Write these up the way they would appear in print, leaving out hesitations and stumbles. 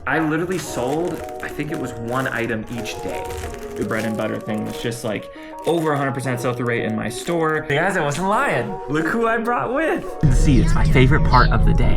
I literally sold, I think it was 1 item each day. The bread and butter thing was just like over 100% sell-through rate in my store. Hey guys, I wasn't lying. Look who I brought with. See, it's my favorite part of the day.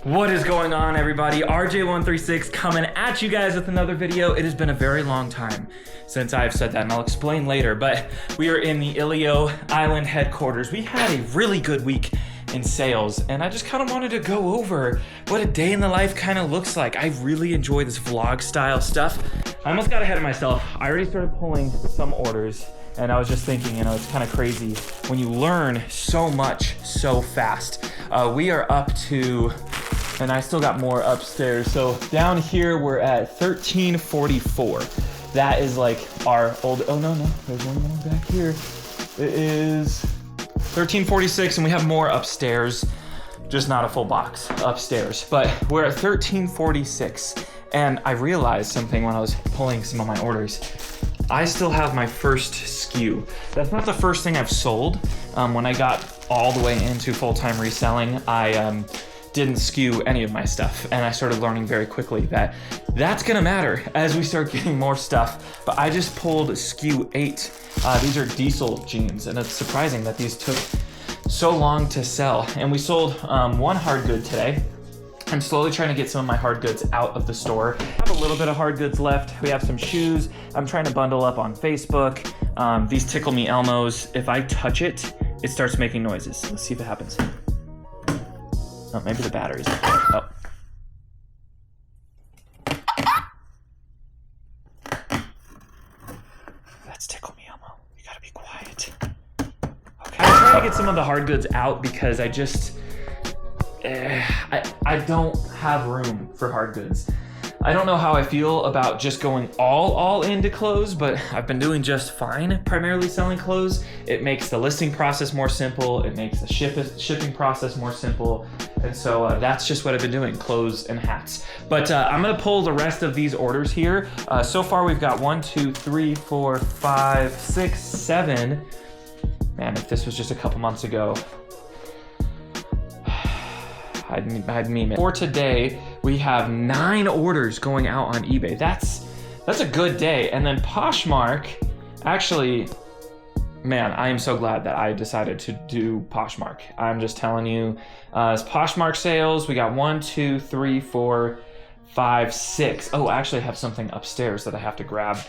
What is going on, everybody? RJ136 coming at you guys with another video. It has been a very long time since I've said that, and I'll explain later, but we are in the Ilio Island headquarters. We had a really good week in sales, and I just kind of wanted to go over what a day in the life kind of looks like. I really enjoy this vlog style stuff. I almost got ahead of myself. I already started pulling some orders, and I was just thinking, you know, it's kind of crazy when you learn so much so fast. We are up to, and I still got more upstairs. So down here, we're at 1344. That is like our old, oh no, there's one more back here. It is 1346, and we have more upstairs, just not a full box upstairs. But we're at 1346, and I realized something when I was pulling some of my orders. I still have my first SKU. That's not the first thing I've sold. When I got all the way into full-time reselling, I didn't SKU any of my stuff, and I started learning very quickly that that's gonna matter as we start getting more stuff. But I just pulled SKU 8. These are diesel jeans, and it's surprising that these took so long to sell. And we sold one hard good today. I'm slowly trying to get some of my hard goods out of the store. I have a little bit of hard goods left. We have some shoes. I'm trying to bundle up on Facebook. These Tickle Me Elmos, if I touch it, it starts making noises. Let's see if it happens. Oh, maybe the battery's up. Oh. That's Tickle Me Elmo. You gotta be quiet. Okay. I'm trying to get some of the hard goods out because I just, I don't have room for hard goods. I don't know how I feel about just going all into clothes, but I've been doing just fine primarily selling clothes. It makes the listing process more simple. It makes the shipping process more simple. And so that's just what I've been doing, clothes and hats. But I'm gonna pull the rest of these orders here. So far we've got 1, 2, 3, 4, 5, 6, 7. Man, if this was just a couple months ago, I'd meme it. For today, we have 9 orders going out on eBay. That's a good day. And then Poshmark, actually, man, I am so glad that I decided to do Poshmark. I'm just telling you, it's Poshmark sales. We got 1, 2, 3, 4, 5, 6. Oh, I actually have something upstairs that I have to grab.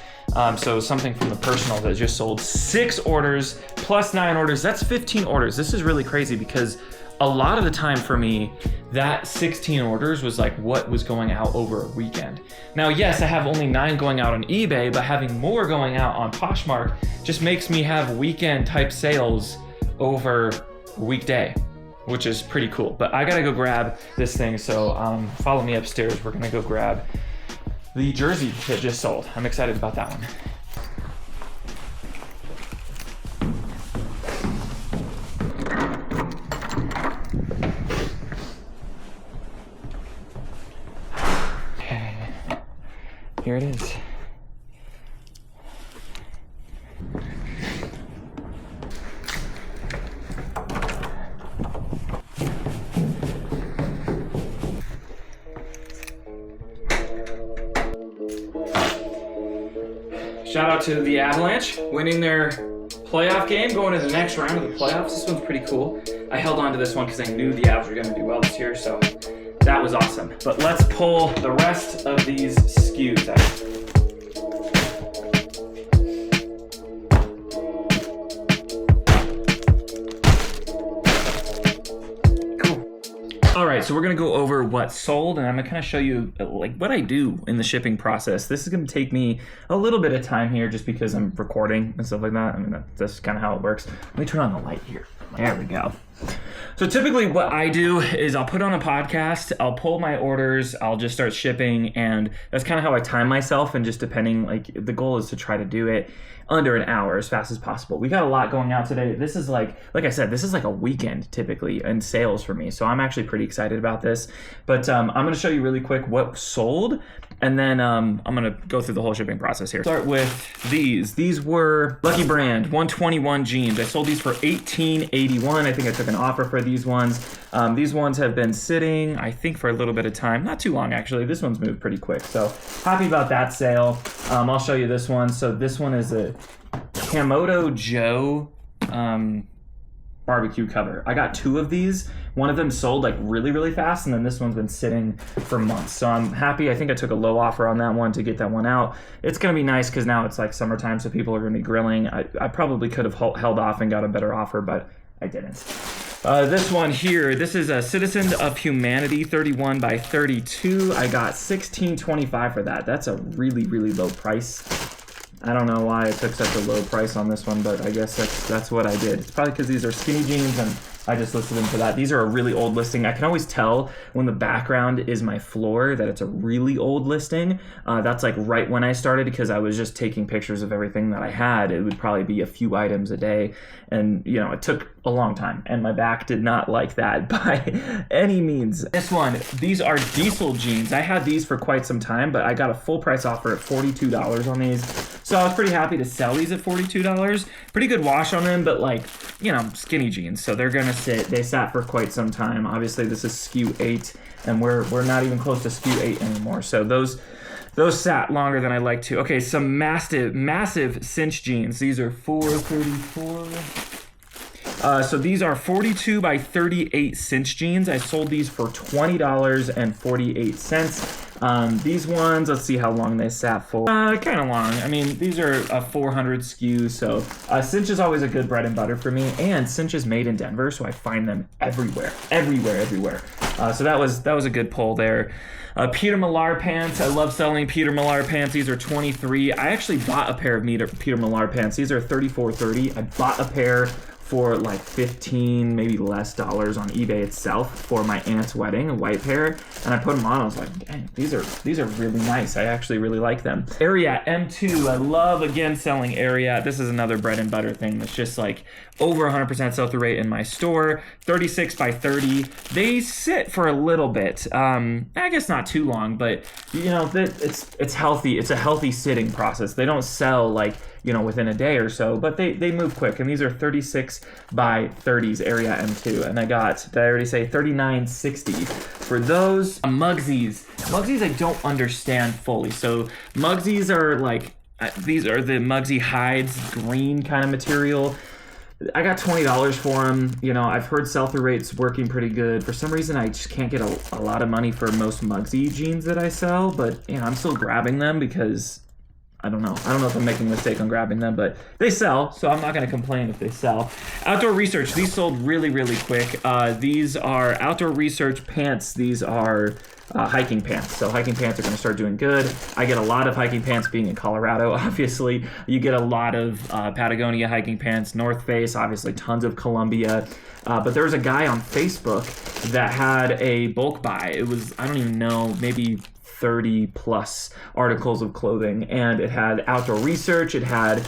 So something from the personal that just sold 6 orders plus 9 orders. That's 15 orders. This is really crazy because a lot of the time for me, that 16 orders was like what was going out over a weekend. Now, yes, I have only 9 going out on eBay, but having more going out on Poshmark just makes me have weekend type sales over a weekday, which is pretty cool. But I gotta go grab this thing, so follow me upstairs. We're gonna go grab the jersey that just sold. I'm excited about that one. Here it is. Shout out to the Avalanche winning their playoff game, going to the next round of the playoffs. This one's pretty cool. I held on to this one because I knew the Avs were going to do well this year, so that was awesome. But let's pull the rest of these SKUs out. All right, so we're gonna go over what sold, and I'm gonna kind of show you like what I do in the shipping process. This is gonna take me a little bit of time here just because I'm recording and stuff like that. I mean, that's kind of how it works. Let me turn on the light here. There we go. So typically what I do is I'll put on a podcast, I'll pull my orders, I'll just start shipping, and that's kind of how I time myself, and just depending, like the goal is to try to do it under an hour as fast as possible. We got a lot going out today. This is like I said, this is like a weekend typically in sales for me. So I'm actually pretty excited about this. But I'm gonna show you really quick what sold And then I'm gonna go through the whole shipping process here. Start with these. These were Lucky Brand 121 jeans. I sold these for $18.81. I think I took an offer for these ones. These ones have been sitting, I think, for a little bit of time. Not too long, actually. This one's moved pretty quick. So happy about that sale. I'll show you this one. So this one is a Kamado Joe barbecue cover. I got 2 of these. One of them sold like really fast, and then this one's been sitting for months. So I'm happy. I think I took a low offer on that one to get that one out. It's gonna be nice because now it's like summertime, so people are gonna be grilling. I probably could have held off and got a better offer, but I didn't. This one here, this is a Citizen of Humanity 31 by 32. I got $16.25 for that. That's a really low price. I don't know why I took such a low price on this one, but I guess that's what I did. It's probably because these are skinny jeans and I just listed them for that. These are a really old listing. I can always tell when the background is my floor that it's a really old listing. That's like right when I started because I was just taking pictures of everything that I had. It would probably be a few items a day. And, you know, it took a long time and my back did not like that by any means. This one, these are diesel jeans. I had these for quite some time, but I got a full price offer at $42 on these. So I was pretty happy to sell these at $42. Pretty good wash on them, but like, you know, skinny jeans. So they're gonna sit. They sat for quite some time. Obviously this is SKU 8 and we're not even close to SKU 8 anymore. So those sat longer than I like to. Okay, some massive cinch jeans. These are 434. So these are 42 by 38 cinch jeans. I sold these for $20.48. These ones, let's see how long they sat for. Kind of long. I mean, these are a 400 SKU, so cinch is always a good bread and butter for me, and cinch is made in Denver, so I find them everywhere. So that was a good pull there. Peter Millar pants. I love selling Peter Millar pants. These are 23. I actually bought a pair of Peter Millar pants. These are $34.30. I bought a pair for like $15, maybe less dollars on eBay itself for my aunt's wedding, a white pair, and I put them on. I was like, dang, these are really nice. I actually really like them. Ariat M2, I love again selling Ariat. This is another bread and butter thing that's just like over 100% sell-through rate in my store. 36 by 30. They sit for a little bit. I guess not too long, but you know, it's healthy. It's a healthy sitting process. They don't sell like, you know, within a day or so, but they move quick. And these are 36 by 30s Area M2. And I got, did I already say, $39.60 for those. Mugsies. Mugsies I don't understand fully. So Mugsies are like, these are the Mugsy hides, green kind of material. I got $20 for them. You know, I've heard sell-through rates working pretty good. For some reason, I just can't get a lot of money for most Mugsy jeans that I sell, but you know, I'm still grabbing them because I don't know if I'm making a mistake on grabbing them, but they sell, so I'm not going to complain if they sell. Outdoor Research, these sold really quick. These are Outdoor Research pants. These are hiking pants. So hiking pants are going to start doing good. I get a lot of hiking pants being in Colorado, obviously. You get a lot of Patagonia hiking pants, North Face, obviously tons of Columbia. But there was a guy on Facebook that had a bulk buy. It was, I don't even know, maybe 30 plus articles of clothing, and it had Outdoor Research, it had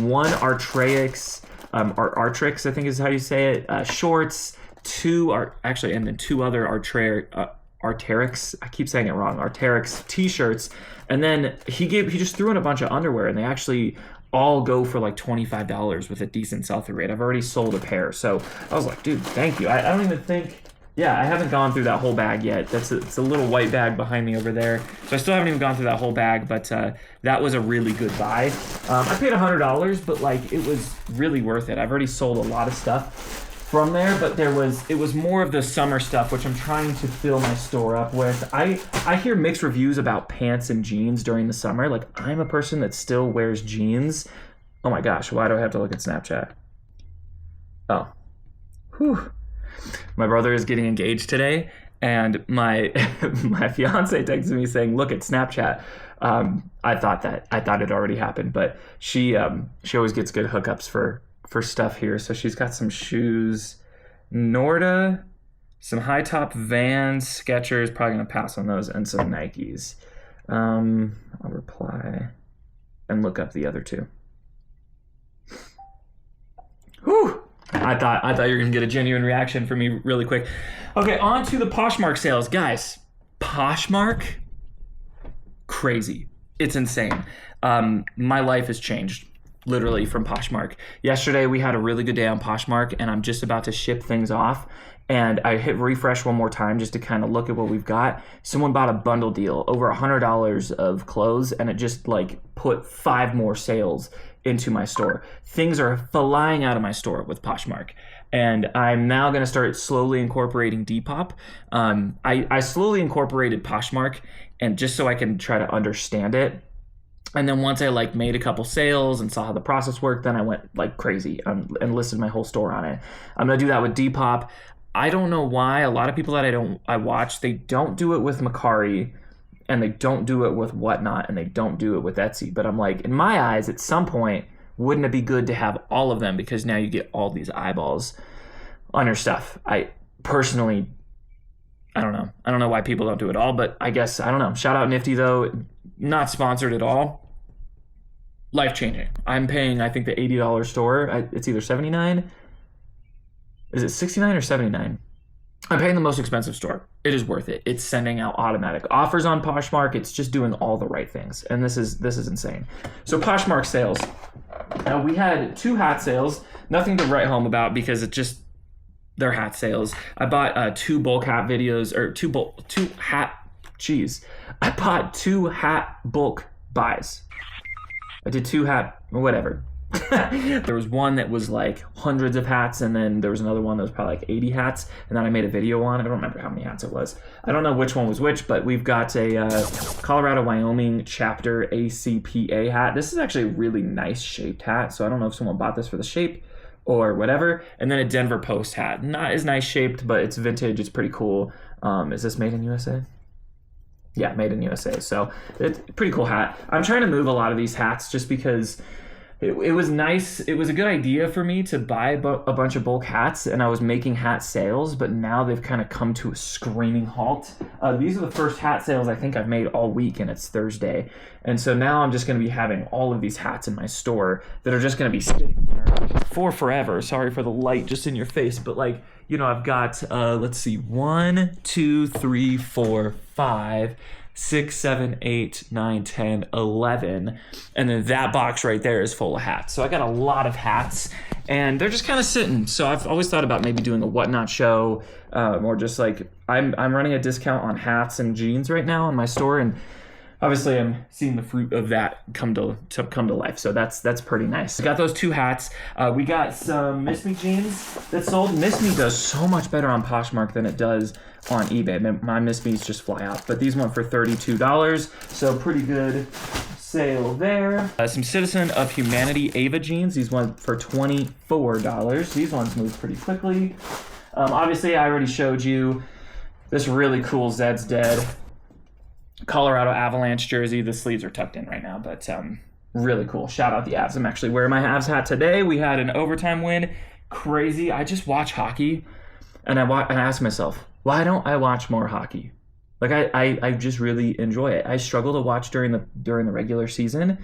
one Arc'teryx, Arc'teryx I think is how you say it, shorts, and then two other Arc'teryx, I keep saying it wrong, Arc'teryx t-shirts, and then he just threw in a bunch of underwear, and they actually all go for like $25 with a decent sell-through rate. I've already sold a pair, so I was like, dude, thank you. I don't even think, yeah, I haven't gone through that whole bag yet. It's a little white bag behind me over there. So I still haven't even gone through that whole bag, but that was a really good buy. I paid $100, but like it was really worth it. I've already sold a lot of stuff from there, but it was more of the summer stuff, which I'm trying to fill my store up with. I hear mixed reviews about pants and jeans during the summer. Like, I'm a person that still wears jeans. Oh my gosh, why do I have to look at Snapchat? Oh. Whew. My brother is getting engaged today, and my my fiance texted me saying, "Look at Snapchat." I thought it already happened, but she always gets good hookups for stuff here. So she's got some shoes, Norda, some high top Vans, Skechers. Probably gonna pass on those, and some Nikes. I'll reply and look up the other two. Whew. I thought you were gonna get a genuine reaction from me really quick. Okay, on to the Poshmark sales, guys. Poshmark, crazy. It's insane. My life has changed literally from Poshmark. Yesterday we had a really good day on Poshmark, and I'm just about to ship things off. And I hit refresh one more time just to kind of look at what we've got. Someone bought a bundle deal, over $100 of clothes, and it just like put 5 more sales into my store. Things are flying out of my store with Poshmark. And I'm now going to start slowly incorporating Depop. I slowly incorporated Poshmark, and just so I can try to understand it. And then once I like made a couple sales and saw how the process worked, then I went like crazy and listed my whole store on it. I'm going to do that with Depop. I don't know why. A lot of people that I watch, they don't do it with Mercari, and they don't do it with Whatnot, and they don't do it with Etsy. But I'm like, in my eyes, at some point, wouldn't it be good to have all of them, because now you get all these eyeballs on your stuff. I personally, I don't know. I don't know why people don't do it all, but I guess, I don't know. Shout out Nifty though. Not sponsored at all. Life-changing. I'm paying, I think, the $80 store. It's either $79. Is it $69 or $79? I'm paying the most expensive store. It is worth it. It's sending out automatic offers on Poshmark. It's just doing all the right things. And this is insane. So Poshmark sales. Now we had 2 hat sales. Nothing to write home about because they're hat sales. I bought 2 bulk hat videos, or 2 hat, geez. I bought 2 hat bulk buys. I did 2 hat, whatever. There was one that was like hundreds of hats, and then there was another one that was probably like 80 hats, and then I made a video on it. I don't remember how many hats it was. I don't know which one was which, but we've got a Colorado, Wyoming chapter ACPA hat. This is actually a really nice shaped hat, so I don't know if someone bought this for the shape or whatever. And then a Denver Post hat. Not as nice shaped, but it's vintage. It's pretty cool. Is this made in USA? Yeah, made in USA. So it's a pretty cool hat. I'm trying to move a lot of these hats just because it was nice. It was a good idea for me to buy a bunch of bulk hats, and I was making hat sales, but now they've kind of come to a screaming halt. These are the first hat sales I think I've made all week, and it's Thursday. And so now I'm just going to be having all of these hats in my store that are just going to be sitting there for forever. Sorry for the light just in your face, but like, you know, I've got, let's see, 1, 2, 3, 4, 5, 6, 7, 8, 9, 10, 11. And then that box right there is full of hats. So I got a lot of hats, and they're just kind of sitting. So I've always thought about maybe doing a Whatnot show, or just like, I'm running a discount on hats and jeans right now in my store, and obviously I'm seeing the fruit of that come to life. So that's pretty nice. We got those 2 hats. We got some Miss Me jeans that sold. Miss Me does so much better on Poshmark than it does on eBay. My Miss Me's just fly out, but these went for $32, so pretty good sale there. Some Citizen of Humanity Ava jeans. These went for $24. These ones move pretty quickly. Obviously, I already showed you this really cool Zed's Dead Colorado Avalanche jersey. The sleeves are tucked in right now, but really cool. Shout out the Avs. I'm actually wearing my Avs hat today. We had an overtime win. Crazy. I just watch hockey, and I ask myself, why don't I watch more hockey? Like I just really enjoy it. I struggle to watch during the regular season,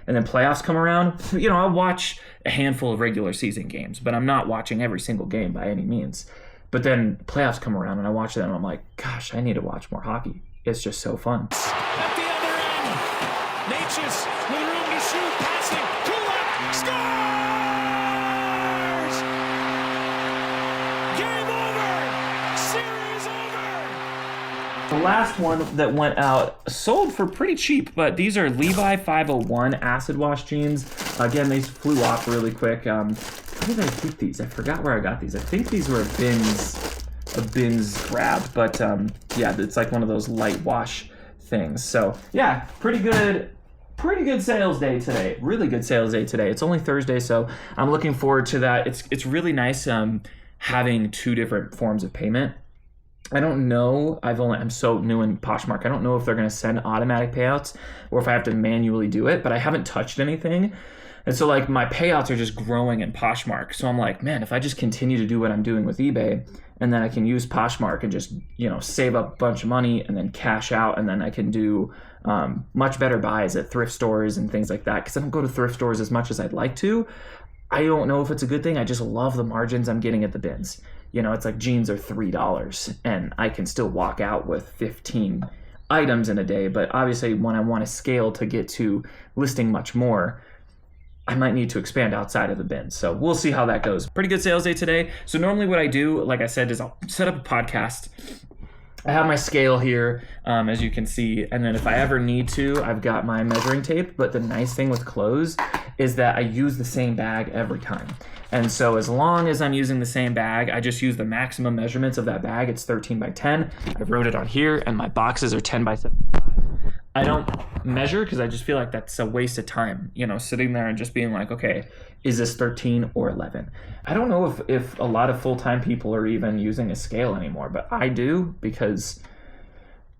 and then playoffs come around. You know, I watch a handful of regular season games, but I'm not watching every single game by any means. But then playoffs come around, and I watch them, and I'm like, gosh, I need to watch more hockey. It's just so fun. At the other end, Natchez with room to shoot, passing, Kulak scores! Game over! Series over! The last one that went out sold for pretty cheap, but these are Levi 501 acid wash jeans. Again, these flew off really quick. How did I keep these? I forgot where I got these. I think these were a bins grab, but yeah, it's like one of those light wash things. So yeah, pretty good sales day today. Really good sales day today. It's only Thursday, so I'm looking forward to that. It's really nice having 2 different forms of payment. I don't know. I'm so new in Poshmark. I don't know if they're going to send automatic payouts or if I have to manually do it, but I haven't touched anything. And so like my payouts are just growing in Poshmark. So I'm like, man, if I just continue to do what I'm doing with eBay, and then I can use Poshmark and just, you know, save up a bunch of money and then cash out, and then I can do much better buys at thrift stores and things like that, because I don't go to thrift stores as much as I'd like to. I don't know if it's a good thing. I just love the margins I'm getting at the bins. You know, it's like jeans are $3, and I can still walk out with 15 items in a day, but obviously when I want to scale to get to listing much more, I might need to expand outside of the bins. So we'll see how that goes. Pretty good sales day today. So normally what I do, like I said, is I'll set up a podcast. I have my scale here, as you can see, and then if I ever need to, I've got my measuring tape. But the nice thing with clothes is that I use the same bag every time. And so as long as I'm using the same bag, I just use the maximum measurements of that bag. It's 13 by 10. I wrote it on here, and my boxes are 10 by 75. I don't measure because I just feel like that's a waste of time, you know, sitting there and just being like, okay, is this 13 or 11? I don't know if a lot of full-time people are even using a scale anymore, but I do because,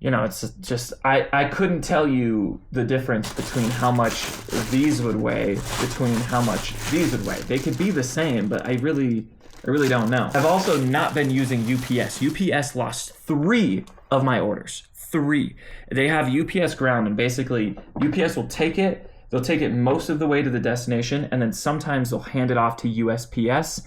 you know, it's just, I couldn't tell you the difference between how much these would weigh, between how much these would weigh. They could be the same, but I really don't know. I've also not been using UPS. UPS lost 3 of my orders. 3. They have UPS ground, and basically UPS will take it. They'll take it most of the way to the destination, and then sometimes they'll hand it off to USPS,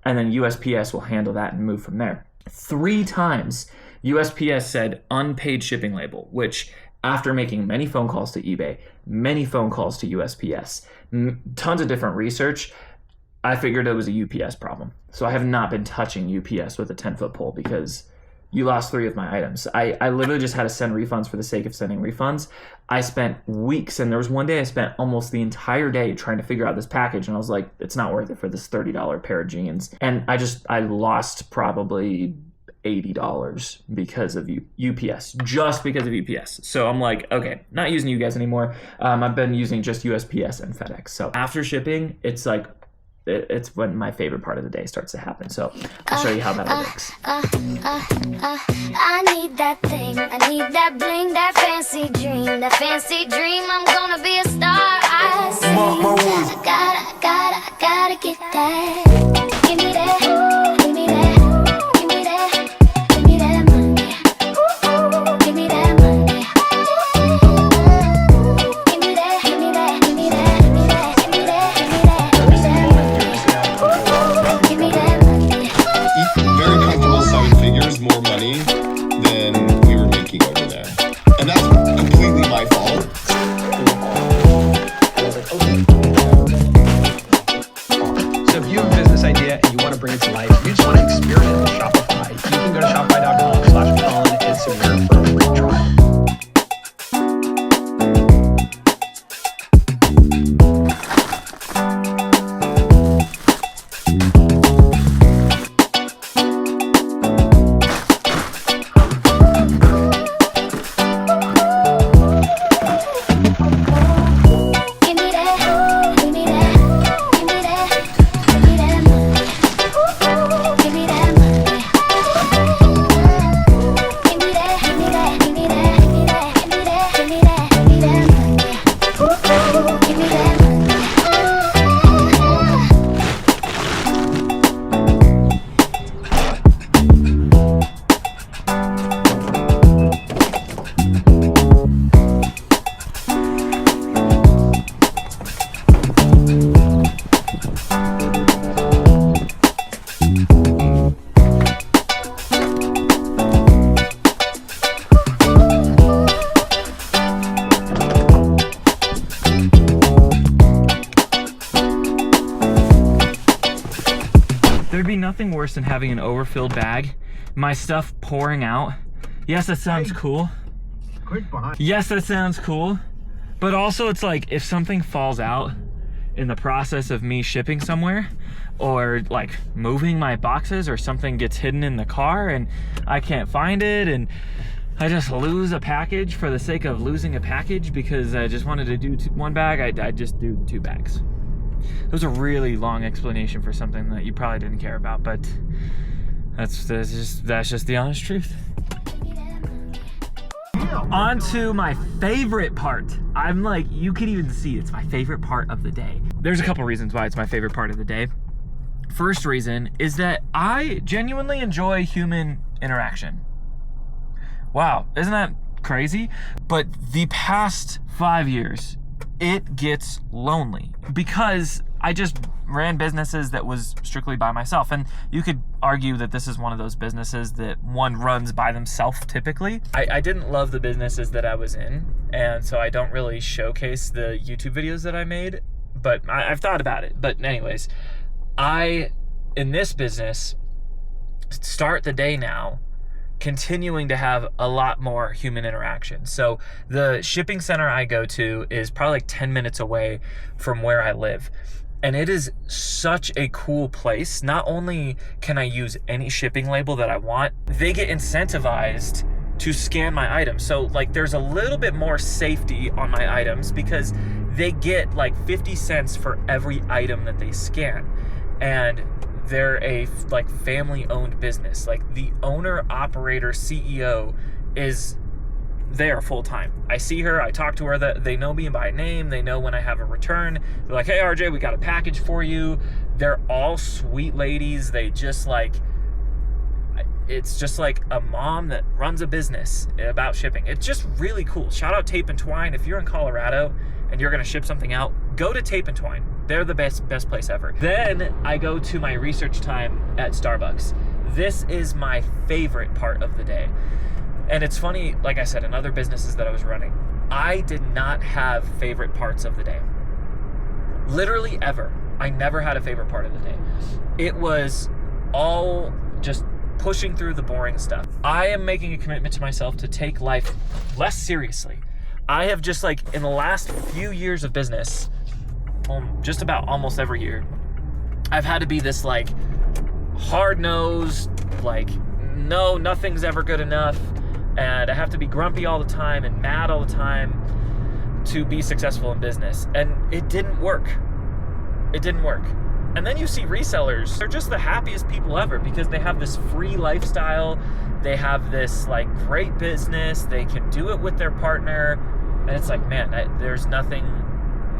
and then USPS will handle that and move from there. 3 times USPS said unpaid shipping label, which after making many phone calls to eBay, many phone calls to USPS, tons of different research, I figured it was a UPS problem. So I have not been touching UPS with a 10-foot pole because you lost 3 of my items. I literally just had to send refunds for the sake of sending refunds. I spent weeks, and there was one day I spent almost the entire day trying to figure out this package, and I was like, it's not worth it for this $30 pair of jeans. And I lost probably $80 because of UPS, just because of UPS. So I'm like, okay, not using you guys anymore. I've been using just USPS and FedEx. So after shipping, it's like, it's when my favorite part of the day starts to happen. So I'll show you how that works. I need that thing, I need that bling, that fancy dream, I'm gonna be a star, I see. I gotta get that. Give me that, give me that, give me that, give me that money. Give me that money. Give me that, give me that, give me that, give me that, give me that, give me that money. Very comfortable 7 figures, more money than we were making over there. And that's completely my fault. So if you have a business idea and you want to bring it to life, you just want to experiment with Shopify, you can go to shopify.com/Colin and Samir for a free trial. There'd be nothing worse than having an overfilled bag, my stuff pouring out. Yes, that sounds cool. Quick behind. Yes, that sounds cool. But also it's like if something falls out in the process of me shipping somewhere, or like moving my boxes, or something gets hidden in the car and I can't find it, and I just lose a package for the sake of losing a package because I just wanted to do one bag, I just do 2 bags. It was a really long explanation for something that you probably didn't care about, but that's just the honest truth. On to my favorite part. I'm like, you can even see it's my favorite part of the day. There's a couple reasons why it's my favorite part of the day. First reason is that I genuinely enjoy human interaction. Wow, isn't that crazy? But the past 5 years, it gets lonely because I just ran businesses that was strictly by myself. And you could argue that this is one of those businesses that one runs by themselves typically. I didn't love the businesses that I was in, and so I don't really showcase the YouTube videos that I made, but I've thought about it. But anyways, in this business, start the day now continuing to have a lot more human interaction. So the shipping center I go to is probably like 10 minutes away from where I live. And it is such a cool place. Not only can I use any shipping label that I want, they get incentivized to scan my items. So like there's a little bit more safety on my items because they get like 50 cents for every item that they scan. And they're a like family-owned business. Like the owner, operator, CEO is there full-time. I see her, I talk to her, they know me by name, they know when I have a return. They're like, hey RJ, we got a package for you. They're all sweet ladies. They just like, it's just like a mom that runs a business about shipping. It's just really cool. Shout out Tape and Twine. If you're in Colorado and you're gonna ship something out, go to Tape and Twine. They're the best place ever. Then I go to my research time at Starbucks. This is my favorite part of the day. And it's funny, like I said, in other businesses that I was running, I did not have favorite parts of the day. Literally ever. I never had a favorite part of the day. It was all just pushing through the boring stuff. I am making a commitment to myself to take life less seriously. I have just like, in the last few years of business, just about almost every year, I've had to be this like hard-nosed, like, no, nothing's ever good enough, and I have to be grumpy all the time and mad all the time to be successful in business. And it didn't work. It didn't work. And then you see resellers, they're just the happiest people ever because they have this free lifestyle. They have this like great business. They can do it with their partner. And it's like, man, there's nothing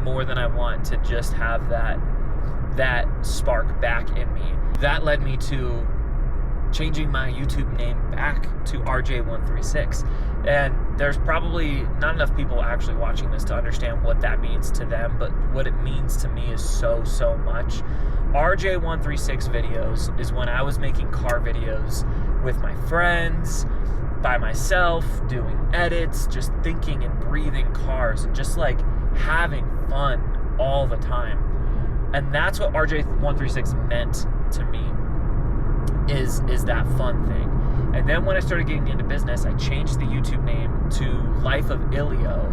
more than I want to just have that spark back in me. That led me to changing my YouTube name back to RJ136. And there's probably not enough people actually watching this to understand what that means to them, but what it means to me is so much. RJ136 videos is when I was making car videos with my friends, by myself, doing edits, just thinking and breathing cars and just like having fun all the time. And that's what RJ136 meant to me, is that fun thing. And then when I started getting into business, I changed the YouTube name to Life of Ilio,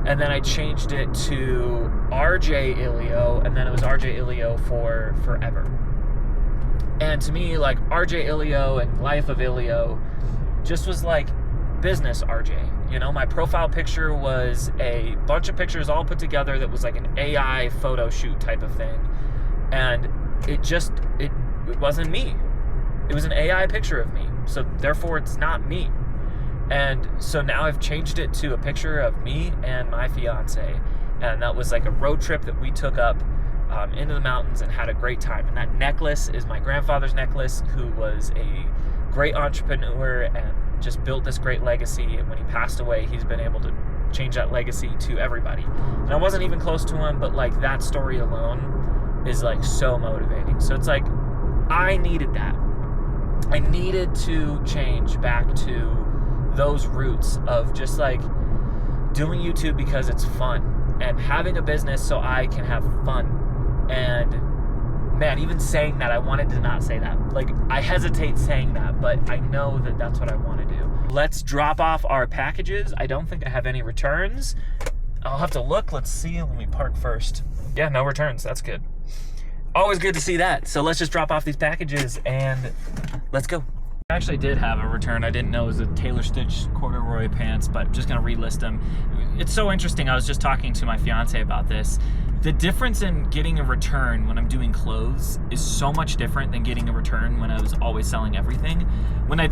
and then I changed it to RJ Ilio, and then it was RJ Ilio for forever. And to me, like, RJ Ilio and Life of Ilio just was like business RJ. You know, my profile picture was a bunch of pictures all put together that was like an AI photo shoot type of thing. And it wasn't me. It was an AI picture of me. So therefore it's not me. And so now I've changed it to a picture of me and my fiance. And that was like a road trip that we took up into the mountains and had a great time. And that necklace is my grandfather's necklace, who was a great entrepreneur and just built this great legacy. And when he passed away, he's been able to change that legacy to everybody. And I wasn't even close to him, but like that story alone is like so motivating. So it's like, I needed that. I needed to change back to those roots of just like doing YouTube because it's fun and having a business so I can have fun. And man, even saying that, I wanted to not say that. Like, I hesitate saying that, but I know that that's what I want to do. Let's drop off our packages. I don't think I have any returns. I'll have to look. Let's see. Let me park first. Yeah, no returns. That's good. Always good to see that. So let's just drop off these packages and let's go. I actually did have a return. I didn't know it was a Taylor Stitch corduroy pants, but I'm just gonna relist them. It's so interesting. I was just talking to my fiance about this. The difference in getting a return when I'm doing clothes is so much different than getting a return when I was always selling everything. When I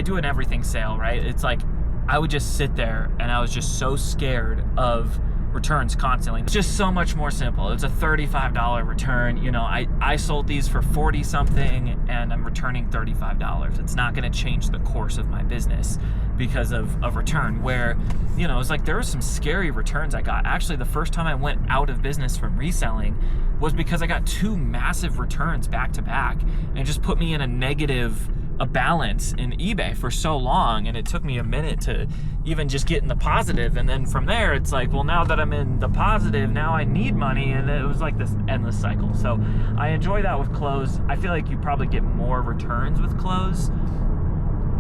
do an everything sale, right? It's like I would just sit there and I was just so scared of returns constantly. It's just so much more simple. It's a $35 return. You know, I sold these for 40 something and I'm returning $35. It's not going to change the course of my business because of return, where, you know, it's like there were some scary returns I got. Actually, the first time I went out of business from reselling was because I got 2 massive returns back to back, and it just put me in a balance in eBay for so long, and it took me a minute to even just get in the positive. And then from there, it's like, well, now that I'm in the positive, now I need money, and it was like this endless cycle. So I enjoy that with clothes. I feel like you probably get more returns with clothes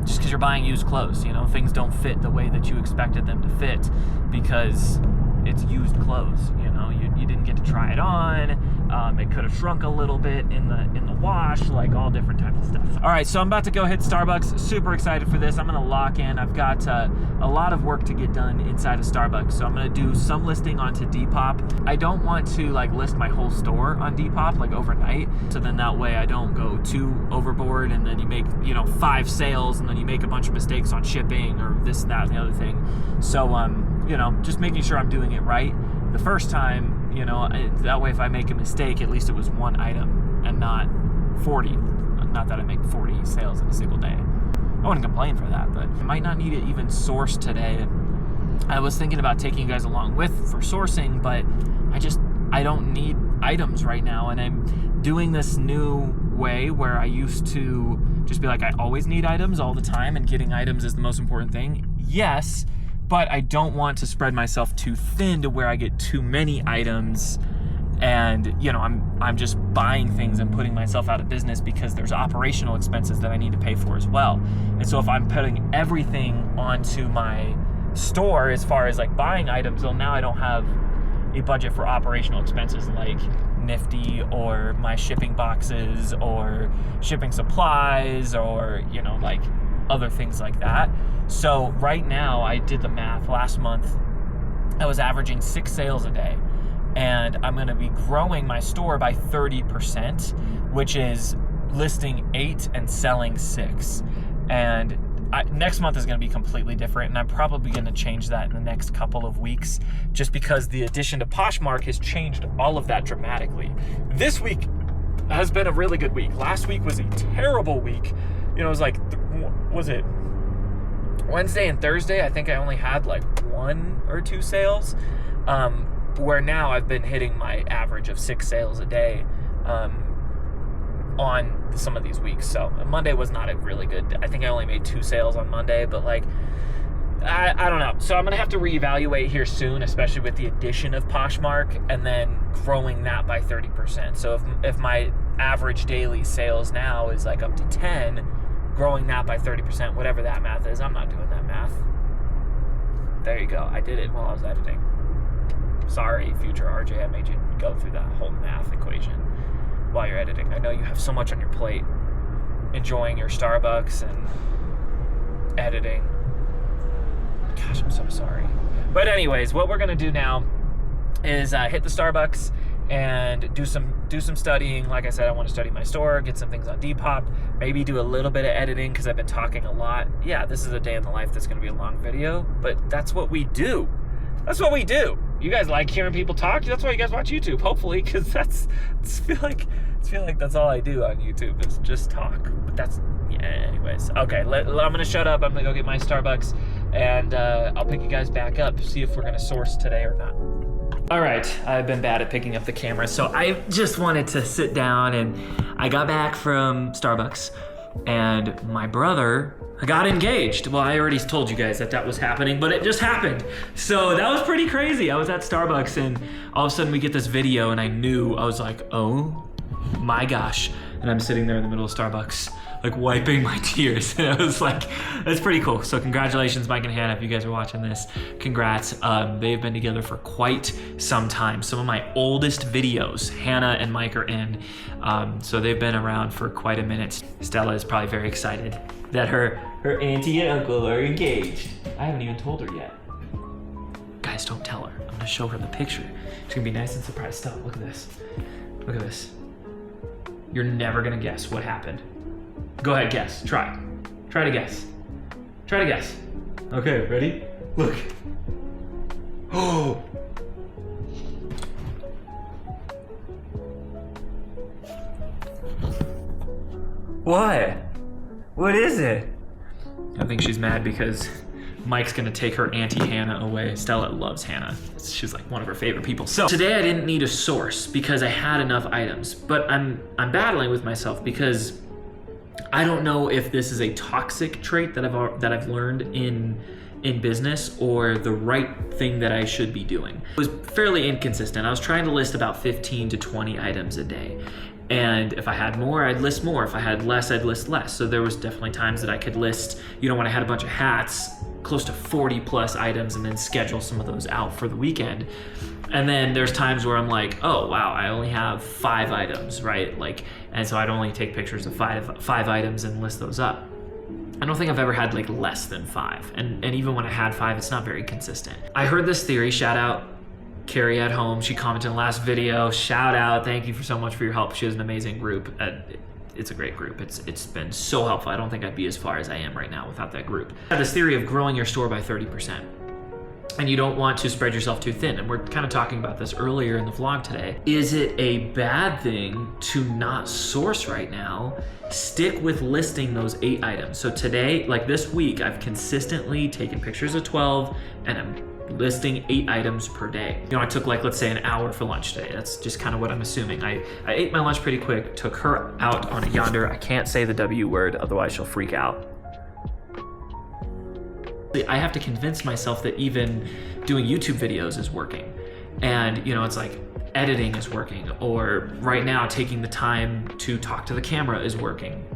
just because you're buying used clothes. You know, things don't fit the way that you expected them to fit because it's used clothes. You know, you didn't get to try it on. It could have shrunk a little bit in the wash, like all different types of stuff. All right, so I'm about to go hit Starbucks. Super excited for this. I'm gonna lock in. I've got a lot of work to get done inside of Starbucks, so I'm gonna do some listing onto Depop. I don't want to like list my whole store on Depop like overnight, so then that way I don't go too overboard, and then you make, you know, 5 sales, and then you make a bunch of mistakes on shipping or this, that, and the other thing. So you know, just making sure I'm doing it right the first time. You know, that way if I make a mistake, at least it was 1 item and not 40. Not that I make 40 sales in a single day. I wouldn't complain for that, but I might not need it even sourced today. And I was thinking about taking you guys along with for sourcing, but I don't need items right now. And I'm doing this new way where I used to just be like, I always need items all the time, and getting items is the most important thing. Yes, but I don't want to spread myself too thin to where I get too many items, and you know, I'm just buying things and putting myself out of business because there's operational expenses that I need to pay for as well. And so if I'm putting everything onto my store as far as like buying items, well, now I don't have a budget for operational expenses like Nifty or my shipping boxes or shipping supplies or, you know, like other things like that. So right now, I did the math. Last month, I was averaging 6 sales a day, and I'm gonna be growing my store by 30%, which is listing 8 and selling 6. And next month is gonna be completely different, and I'm probably gonna change that in the next couple of weeks, just because the addition to Poshmark has changed all of that dramatically. This week has been a really good week. Last week was a terrible week. You know, it was like, was it Wednesday and Thursday? I think I only had like 1 or 2 sales, where now I've been hitting my average of 6 sales a day on some of these weeks. So Monday was not a really good, I think I only made 2 sales on Monday, but like, I don't know. So I'm gonna have to reevaluate here soon, especially with the addition of Poshmark and then growing that by 30%. So if my average daily sales now is like up to 10, growing that by 30%, whatever that math is, I'm not doing that math. There you go. I did it while I was editing. Sorry, future RJ, I made you go through that whole math equation while you're editing. I know you have so much on your plate, enjoying your Starbucks and editing. Gosh, I'm so sorry. But anyways, what we're gonna do now is hit the Starbucks and do some studying. Like I said, I want to study my store, get some things on Depop, maybe do a little bit of editing because I've been talking a lot. Yeah, this is a day in the life that's going to be a long video, but that's what we do. That's what we do. You guys like hearing people talk. That's why you guys watch YouTube, hopefully, because I feel like that's all I do on YouTube is just talk. But that's, yeah, anyways. Okay, I'm gonna shut up. I'm gonna go get my Starbucks, and I'll pick you guys back up, see if we're gonna source today or not. All right, I've been bad at picking up the camera, so I just wanted to sit down, and I got back from Starbucks, and my brother got engaged. Well, I already told you guys that was happening, but it just happened. So that was pretty crazy. I was at Starbucks, and all of a sudden we get this video, and I was like, oh my gosh. And I'm sitting there in the middle of Starbucks, like wiping my tears. And I was like, that's pretty cool. So congratulations, Mike and Hannah, if you guys are watching this, congrats. They've been together for quite some time. Some of my oldest videos, Hannah and Mike are in. So they've been around for quite a minute. Stella is probably very excited that her auntie and uncle are engaged. I haven't even told her yet. Guys, don't tell her. I'm gonna show her the picture. She's gonna be nice and surprised. Stella, look at this. Look at this. You're never gonna guess what happened. Go ahead, guess. Try to guess. Try to guess. Okay, ready? Look. Oh, What? What is it? I think she's mad because Mike's gonna take her Auntie Hannah away. Stella loves Hannah. She's like one of her favorite people. So today I didn't need a source because I had enough items, but I'm battling with myself because I don't know if this is a toxic trait that I've learned in business or the right thing that I should be doing. It was fairly inconsistent. I was trying to list about 15 to 20 items a day. And if I had more, I'd list more. If I had less, I'd list less. So there was definitely times that I could list, when I had a bunch of hats, close to 40 plus items and then schedule some of those out for the weekend. And then there's times where I'm like, oh wow, I only have 5 items, right? And so I'd only take pictures of five items and list those up. I don't think I've ever had less than 5. And even when I had 5, it's not very consistent. I heard this theory, shout out Carrie at home. She commented in the last video, shout out, thank you so much for your help. She has an amazing group. It's a great group. It's been so helpful. I don't think I'd be as far as I am right now without that group. I have this theory of growing your store by 30%. And you don't want to spread yourself too thin. And we're kind of talking about this earlier in the vlog today. Is it a bad thing to not source right now? Stick with listing those 8 items. So today, this week, I've consistently taken pictures of 12 and I'm listing 8 items per day. I took let's say an hour for lunch today. That's just kind of what I'm assuming. I ate my lunch pretty quick, took her out on a yonder. I can't say the W word, otherwise she'll freak out. I have to convince myself that even doing YouTube videos is working. And it's editing is working, or right now taking the time to talk to the camera is working.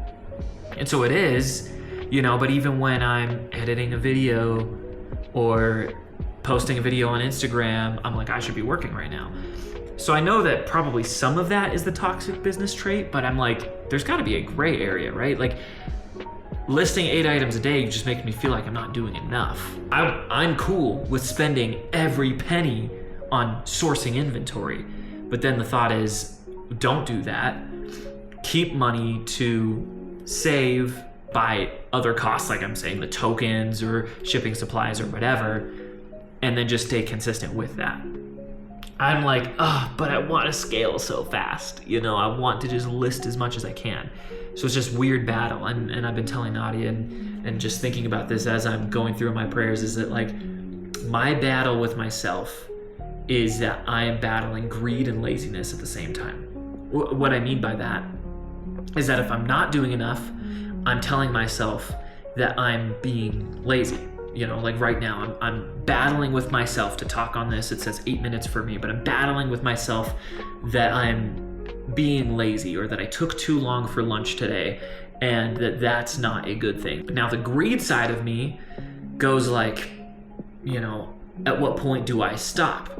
And so it is, but even when I'm editing a video or posting a video on Instagram, I'm like, I should be working right now. So I know that probably some of that is the toxic business trait, but I'm like, there's gotta be a gray area, right? Listing 8 items a day just makes me feel like I'm not doing enough. I'm cool with spending every penny on sourcing inventory, but then the thought is, don't do that. Keep money to save, buy other costs, like I'm saying, the tokens or shipping supplies or whatever, and then just stay consistent with that. I'm like, but I want to scale so fast. I want to just list as much as I can. So it's just weird battle. And I've been telling Nadia and just thinking about this as I'm going through my prayers is that my battle with myself is that I am battling greed and laziness at the same time. What I mean by that is that if I'm not doing enough, I'm telling myself that I'm being lazy. Right now, I'm battling with myself to talk on this. It says 8 minutes for me, but I'm battling with myself that I'm being lazy or that I took too long for lunch today and that's not a good thing. Now, the greed side of me goes at what point do I stop?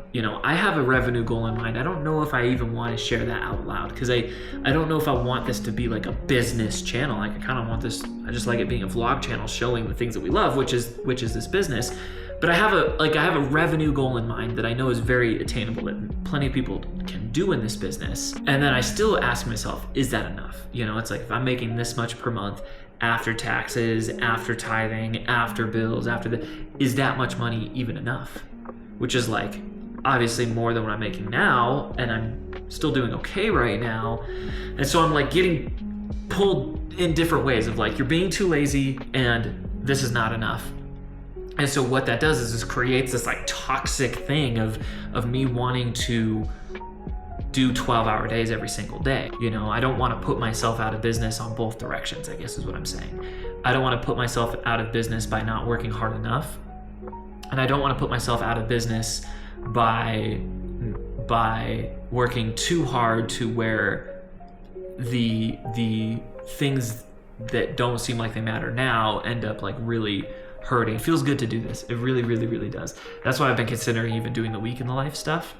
I have a revenue goal in mind. I don't know if I even want to share that out loud because I don't know if I want this to be a business channel. I kind of want this, I just like it being a vlog channel showing the things that we love, which is this business. But I have a revenue goal in mind that I know is very attainable that plenty of people can do in this business. And then I still ask myself, is that enough? It's if I'm making this much per month, after taxes, after tithing, after bills, is that much money even enough? Which is obviously more than what I'm making now, and I'm still doing okay right now. And so I'm getting pulled in different ways of you're being too lazy and this is not enough. And so what that does is this creates this toxic thing of me wanting to do 12-hour days every single day. I don't want to put myself out of business on both directions, I guess is what I'm saying. I don't want to put myself out of business by not working hard enough. And I don't want to put myself out of business by working too hard to where the things that don't seem like they matter now end up really hurting. It feels good to do this. It really, really, really does. That's why I've been considering even doing the week in the life stuff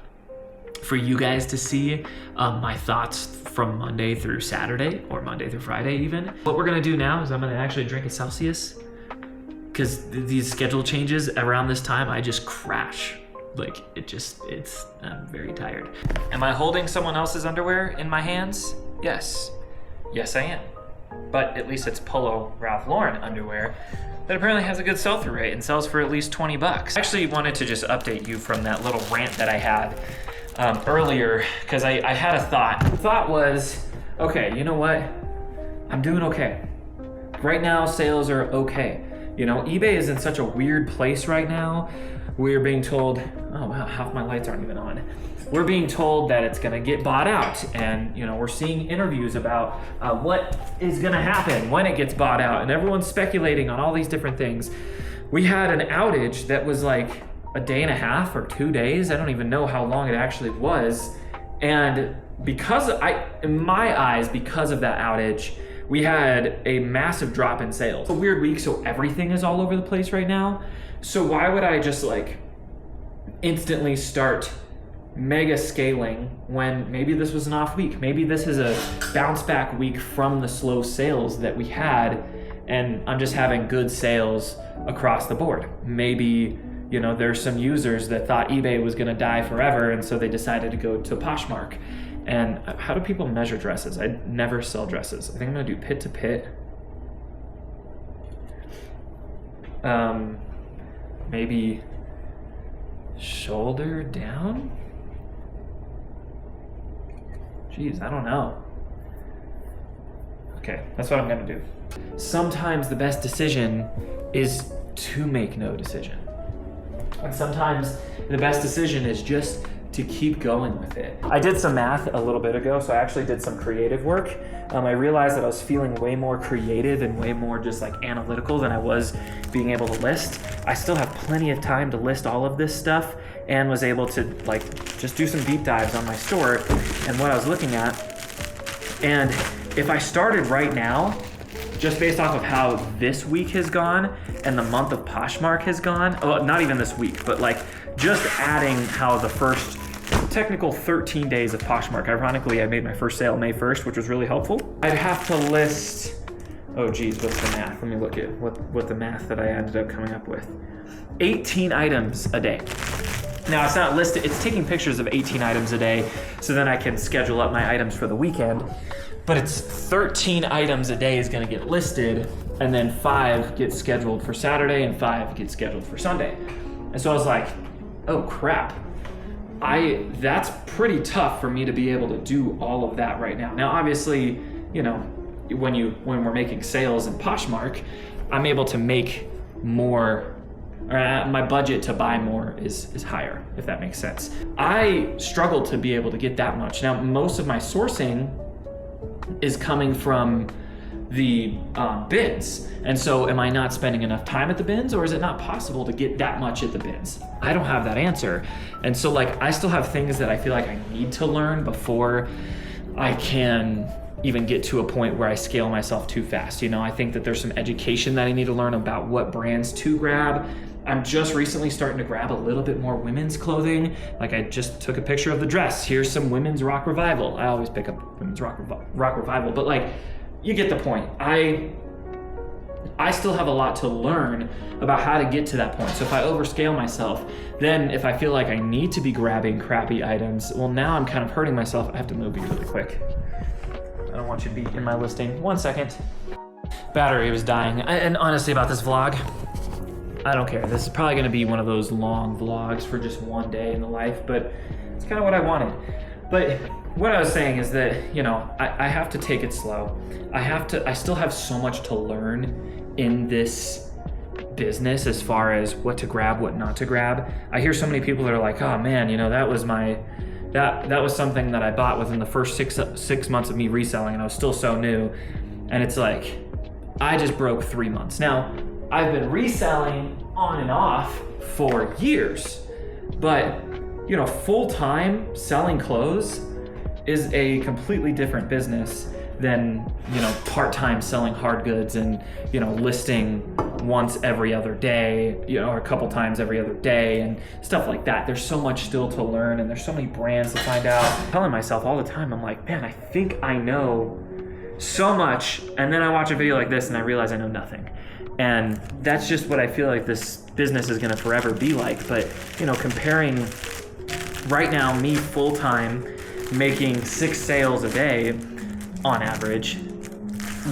for you guys to see my thoughts from Monday through Saturday or Monday through Friday even. What we're gonna do now is I'm gonna actually drink a Celsius because these schedule changes around this time, I just crash. I'm very tired. Am I holding someone else's underwear in my hands? Yes. Yes, I am. But at least it's Polo Ralph Lauren underwear that apparently has a good sell-through rate and sells for at least 20 bucks. I actually wanted to just update you from that little rant that I had earlier because I had a thought. The thought was, okay, you know what? I'm doing okay. Right now, sales are okay. You know, eBay is in such a weird place right now. We're being told, oh wow, half my lights aren't even on. We're being told that it's gonna get bought out, and you know, we're seeing interviews about what is gonna happen when it gets bought out, and everyone's speculating on all these different things. We had an outage that was like a day and a half or 2 days. I don't even know how long it actually was. And because in my eyes, because of that outage, we had a massive drop in sales. It's a weird week, so everything is all over the place right now. So why would I just like instantly start mega scaling when maybe this was an off week? Maybe this is a bounce back week from the slow sales that we had, and I'm just having good sales across the board. Maybe, you know, there's some users that thought eBay was gonna die forever, and so they decided to go to Poshmark. And how do people measure dresses? I never sell dresses. I think I'm gonna do pit to pit. Maybe shoulder down? Jeez, I don't know. Okay, that's what I'm gonna do. Sometimes the best decision is to make no decision. And sometimes the best decision is just to keep going with it. I did some math a little bit ago, so I actually did some creative work. I realized that I was feeling way more creative and way more just like analytical than I was being able to list. I still have plenty of time to list all of this stuff, and was able to like just do some deep dives on my store and what I was looking at. And if I started right now, just based off of how this week has gone and the month of Poshmark has gone, well, not even this week, but like just adding how the first technical 13 days of Poshmark, ironically, I made my first sale May 1st, which was really helpful. I'd have to list, oh geez, what's the math? Let me look at what the math that I ended up coming up with. 18 items a day. Now it's not listed, it's taking pictures of 18 items a day, so then I can schedule up my items for the weekend. But it's 13 items a day is gonna get listed, and then 5 get scheduled for Saturday and 5 get scheduled for Sunday. And so I was like, oh crap. That's pretty tough for me to be able to do all of that right now. Now obviously, you know, when we're making sales in Poshmark, I'm able to make more, my budget to buy more is higher, if that makes sense. I struggle to be able to get that much. Now most of my sourcing is coming from the bins. And so am I not spending enough time at the bins, or is it not possible to get that much at the bins? I don't have that answer. And so like I still have things that I feel like I need to learn before I can even get to a point where I scale myself too fast. You know, I think that there's some education that I need to learn about what brands to grab. I'm just recently starting to grab a little bit more women's clothing. Like I just took a picture of the dress. Here's some women's rock revival. I always pick up women's rock revival, but like, you get the point. I still have a lot to learn about how to get to that point. So if I overscale myself, then if I feel like I need to be grabbing crappy items, well now I'm kind of hurting myself. I have to move you really quick. I don't want you to be in my listing. 1 second. Battery was dying. And honestly about this vlog, I don't care. This is probably gonna be one of those long vlogs for just one day in the life, but it's kind of what I wanted. But what I was saying is that, you know, I have to take it slow. I still have so much to learn in this business as far as what to grab, what not to grab. I hear so many people that are like, oh man, you know, that was something that I bought within the first six months of me reselling, and I was still so new. And it's like, I just broke 3 months. Now, I've been reselling on and off for years, but you know, full-time selling clothes is a completely different business than, you know, part-time selling hard goods and, you know, listing once every other day, you know, or a couple times every other day and stuff like that. There's so much still to learn, and there's so many brands to find out. I'm telling myself all the time, I'm like, man, I think I know so much, and then I watch a video like this and I realize I know nothing. And that's just what I feel like this business is gonna forever be like. But, you know, comparing right now, me full-time making 6 sales a day on average,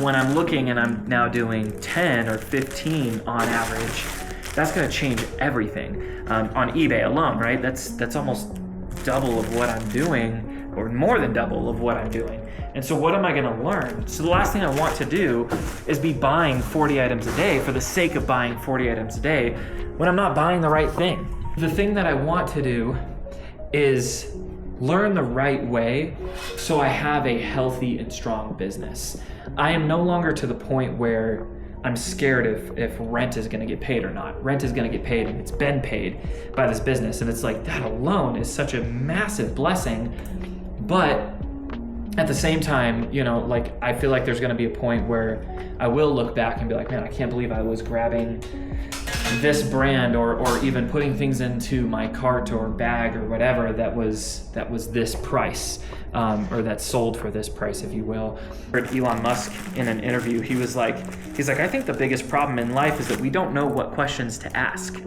when I'm looking and I'm now doing 10 or 15 on average, that's gonna change everything. On eBay alone, right? That's almost double of what I'm doing or more than double of what I'm doing. And so what am I gonna learn? So the last thing I want to do is be buying 40 items a day for the sake of buying 40 items a day when I'm not buying the right thing. The thing that I want to do is learn the right way so I have a healthy and strong business. I am no longer to the point where I'm scared if rent is gonna get paid or not. Rent is gonna get paid, and it's been paid by this business. And it's like, that alone is such a massive blessing. But at the same time, you know, like, I feel like there's gonna be a point where I will look back and be like, man, I can't believe I was grabbing this brand or even putting things into my cart or bag or whatever that was this price, or that sold for this price, if you will. I heard Elon Musk in an interview, he's like, I think the biggest problem in life is that we don't know what questions to ask.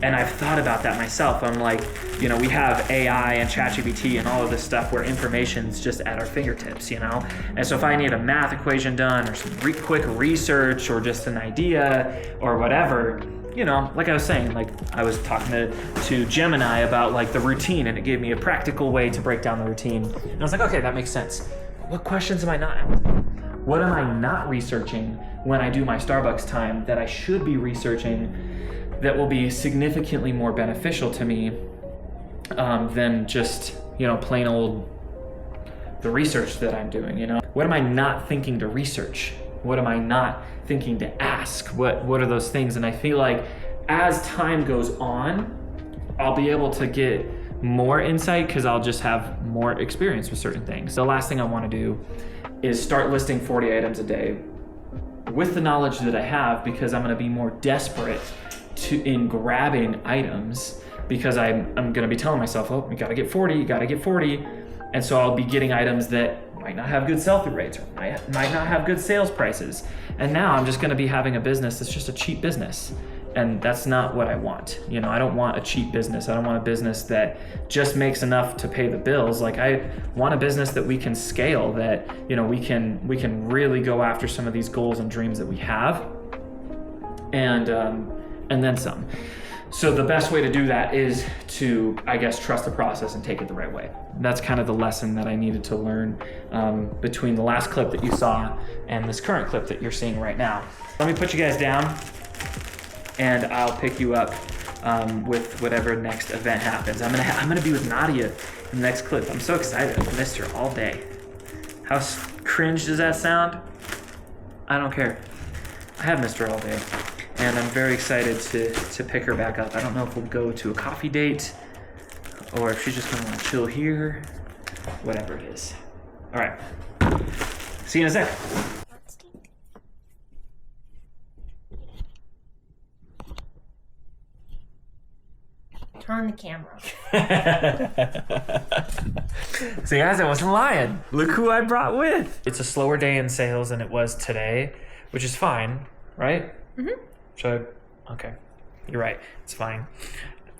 And I've thought about that myself. I'm like, you know, we have AI and ChatGPT and all of this stuff where information's just at our fingertips, you know? And so if I need a math equation done or some quick research or just an idea or whatever, you know, like I was saying, like I was talking to Gemini about like the routine, and it gave me a practical way to break down the routine. And I was like, okay, that makes sense. What questions am I not asking? What am I not researching when I do my Starbucks time that I should be researching that will be significantly more beneficial to me than just, you know, plain old the research that I'm doing, you know? What am I not thinking to research? What am I not thinking to ask? What are those things? And I feel like as time goes on, I'll be able to get more insight because I'll just have more experience with certain things. The last thing I want to do is start listing 40 items a day with the knowledge that I have, because I'm going to be more desperate in grabbing items, because I'm going to be telling myself, oh, you got to get 40, you got to get 40. And so I'll be getting items that might not have good sell-through rates or might not have good sales prices. And now I'm just going to be having a business that's just a cheap business. And that's not what I want. You know, I don't want a cheap business. I don't want a business that just makes enough to pay the bills. Like, I want a business that we can scale, that, you know, we can really go after some of these goals and dreams that we have, and then some. So the best way to do that is to, I guess, trust the process and take it the right way. That's kind of the lesson that I needed to learn between the last clip that you saw and this current clip that you're seeing right now. Let me put you guys down, and I'll pick you up with whatever next event happens. I'm gonna be with Nadia in the next clip. I'm so excited. I've missed her all day. How cringe does that sound? I don't care. I have missed her all day, and I'm very excited to pick her back up. I don't know if we'll go to a coffee date or if she's just gonna want to chill here. Whatever it is. All right. See you in a sec. Turn the camera. See, guys, I wasn't lying. Look who I brought with. It's a slower day in sales than it was today, which is fine, right? Mm-hmm. Should I? Okay. You're right. It's fine.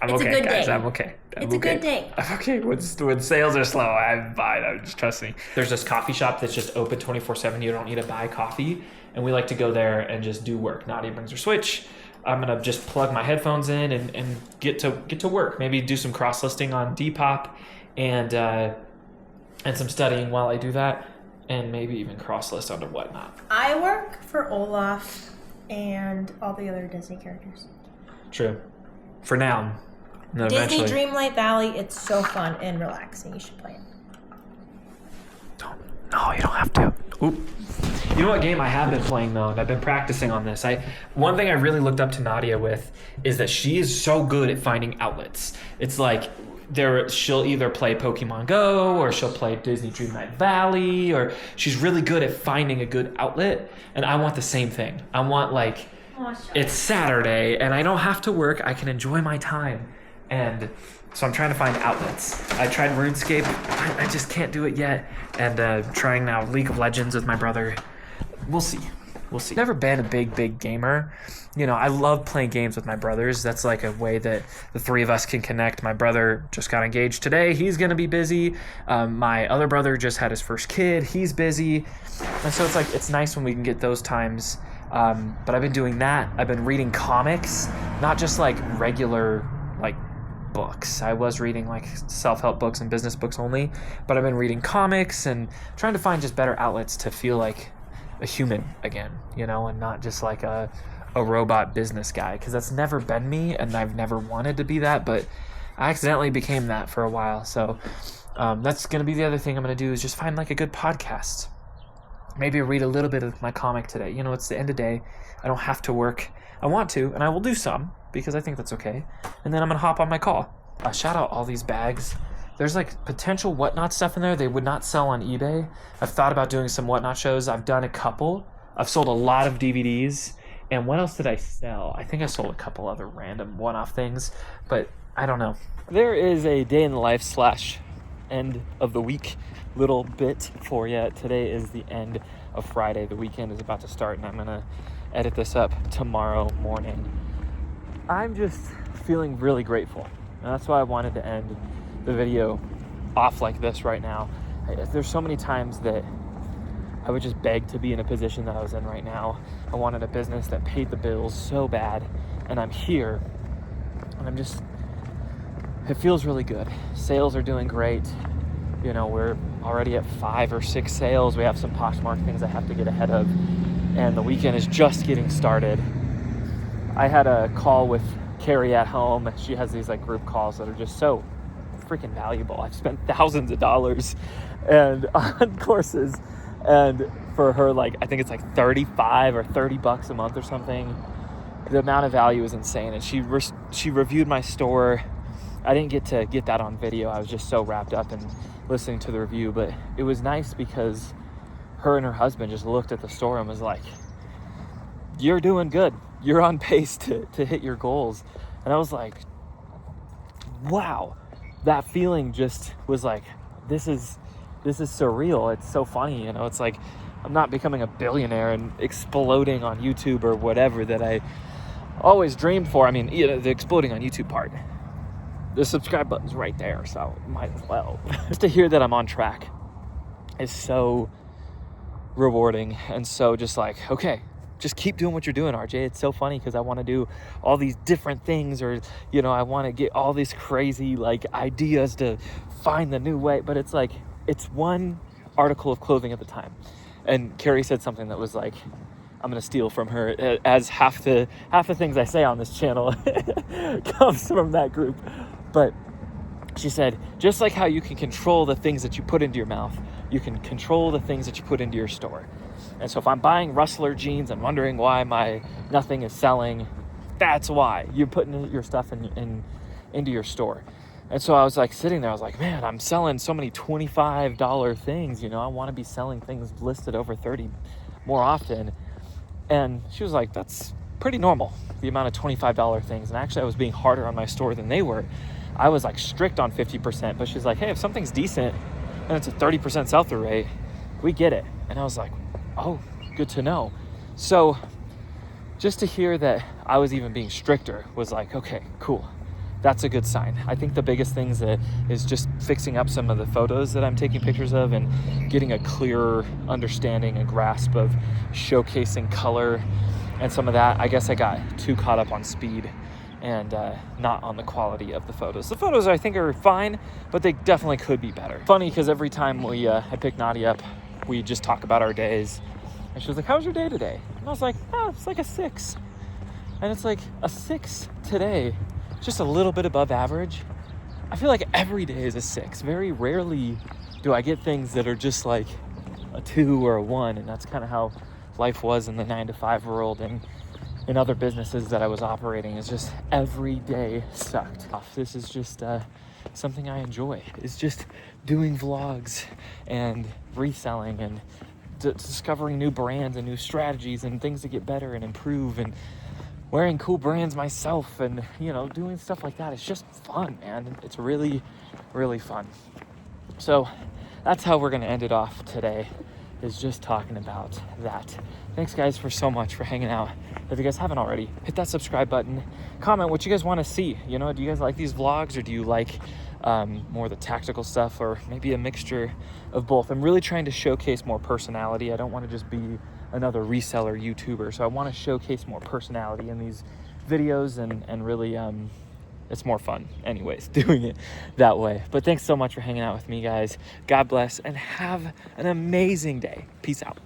I'm It's a okay, good guys. day. I'm okay. It's a good day. I'm okay. When sales are slow, I'm fine. Just trust me. There's this coffee shop that's just open 24/7. You don't need to buy coffee. And we like to go there and just do work. Nadia brings her Switch. I'm gonna just plug my headphones in and get to work. Maybe do some cross listing on Depop and some studying while I do that, and maybe even cross list onto whatnot. I work for Olaf and all the other Disney characters. True. For now. And then Disney eventually. Dreamlight Valley, it's so fun and relaxing. You should play it. No, you don't have to. Oop. You know what game I have been playing though, and I've been practicing on this. One thing I really looked up to Nadia with is that she is so good at finding outlets. It's like she'll either play Pokemon Go or she'll play Disney Dreamlight Valley, or she's really good at finding a good outlet. And I want the same thing. I want it's Saturday and I don't have to work. I can enjoy my time. And so I'm trying to find outlets. I tried RuneScape. I just can't do it yet. And trying now League of Legends with my brother. We'll see. Never been a big gamer. You know, I love playing games with my brothers. That's like a way that the three of us can connect. My brother just got engaged today. He's going to be busy. My other brother just had his first kid. He's busy. And so it's nice when we can get those times. But I've been doing that. I've been reading comics, not just like regular, like books. I was reading like self-help books and business books only, but I've been reading comics and trying to find just better outlets to feel like a human again, you know, and not just like a robot business guy, because that's never been me and I've never wanted to be that, but I accidentally became that for a while. So that's going to be the other thing I'm going to do, is just find like a good podcast. Maybe read a little bit of my comic today. You know, it's the end of the day. I don't have to work. I want to, and I will do some because I think that's okay. And then I'm going to hop on my call. Shout out all these bags. There's like potential Whatnot stuff in there they would not sell on eBay. I've thought about doing some Whatnot shows. I've done a couple. I've sold a lot of DVDs. And what else did I sell? I think I sold a couple other random one-off things, but I don't know. There is a day in the life / end of the week little bit for you. Today is the end of Friday. The weekend is about to start, and I'm going to edit this up tomorrow morning. I'm just feeling really grateful. And that's why I wanted to end the video off like this right now. There's so many times that I would just beg to be in a position that I was in right now. I wanted a business that paid the bills so bad, and I'm here, and it feels really good. Sales are doing great. You know, we're already at 5 or 6 sales. We have some Poshmark things I have to get ahead of, and the weekend is just getting started. I had a call with Carrie at home. She has these like group calls that are just so freaking valuable. I've spent thousands of dollars and on courses, and for her, like, I think it's like $35 or $30 a month or something. The amount of value is insane. And she reviewed my store. I didn't get to get that on video. I was just so wrapped up in listening to the review, but it was nice because her and her husband just looked at the store and was like, you're doing good. You're on pace to hit your goals. And I was like, wow, that feeling just was like, this is surreal. It's so funny. You know, it's like, I'm not becoming a billionaire and exploding on YouTube or whatever that I always dreamed for. I mean, you know, the exploding on YouTube part, the subscribe button's right there, so might as well. Just to hear that I'm on track is so rewarding, and so just like, okay, just keep doing what you're doing, RJ. It's so funny because I want to do all these different things, or, you know, I want to get all these crazy like ideas to find the new way, but it's like, it's one article of clothing at a time. And Carrie said something that was like, I'm going to steal from her, as half the things I say on this channel comes from that group. But she said, just like how you can control the things that you put into your mouth, you can control the things that you put into your store. And so if I'm buying Rustler jeans and wondering why my nothing is selling, that's why you're putting your stuff into your store. And so I was like sitting there, I was like, man, I'm selling so many $25 things, you know, I want to be selling things listed over 30 more often. And she was like, that's pretty normal, the amount of $25 things. And actually I was being harder on my store than they were. I was like strict on 50%, but she's like, hey, if something's decent and it's a 30% sell-through rate, we get it. And I was like, oh, good to know. So just to hear that I was even being stricter was like, okay, cool. That's a good sign. I think the biggest things is just fixing up some of the photos that I'm taking pictures of and getting a clearer understanding and grasp of showcasing color and some of that. I guess I got too caught up on speed and not on the quality of the photos. The photos I think are fine, but they definitely could be better. Funny because every time I pick Nadia up, we just talk about our days. And she was like, how's your day today? And I was like, it's like a 6. And it's like a 6 today. Just a little bit above average. I feel like every day is a 6. Very rarely do I get things that are just like a 2 or a 1, and that's kind of how life was in the 9-to-5 world and in other businesses that I was operating. Is just every day sucked. This is just something I enjoy. It's just doing vlogs and reselling and discovering new brands and new strategies and things to get better and improve, and wearing cool brands myself, and, you know, doing stuff like that. It's just fun, man. It's really, really fun. So that's how we're going to end it off today, is just talking about that. Thanks, guys, so much for hanging out. If you guys haven't already, hit that subscribe button. Comment what you guys want to see. You know, do you guys like these vlogs, or do you like more of the tactical stuff, or maybe a mixture of both? I'm really trying to showcase more personality. I don't want to just be another reseller YouTuber. So I want to showcase more personality in these videos and really It's more fun anyways doing it that way. But thanks so much for hanging out with me, guys. God bless and have an amazing day. Peace out.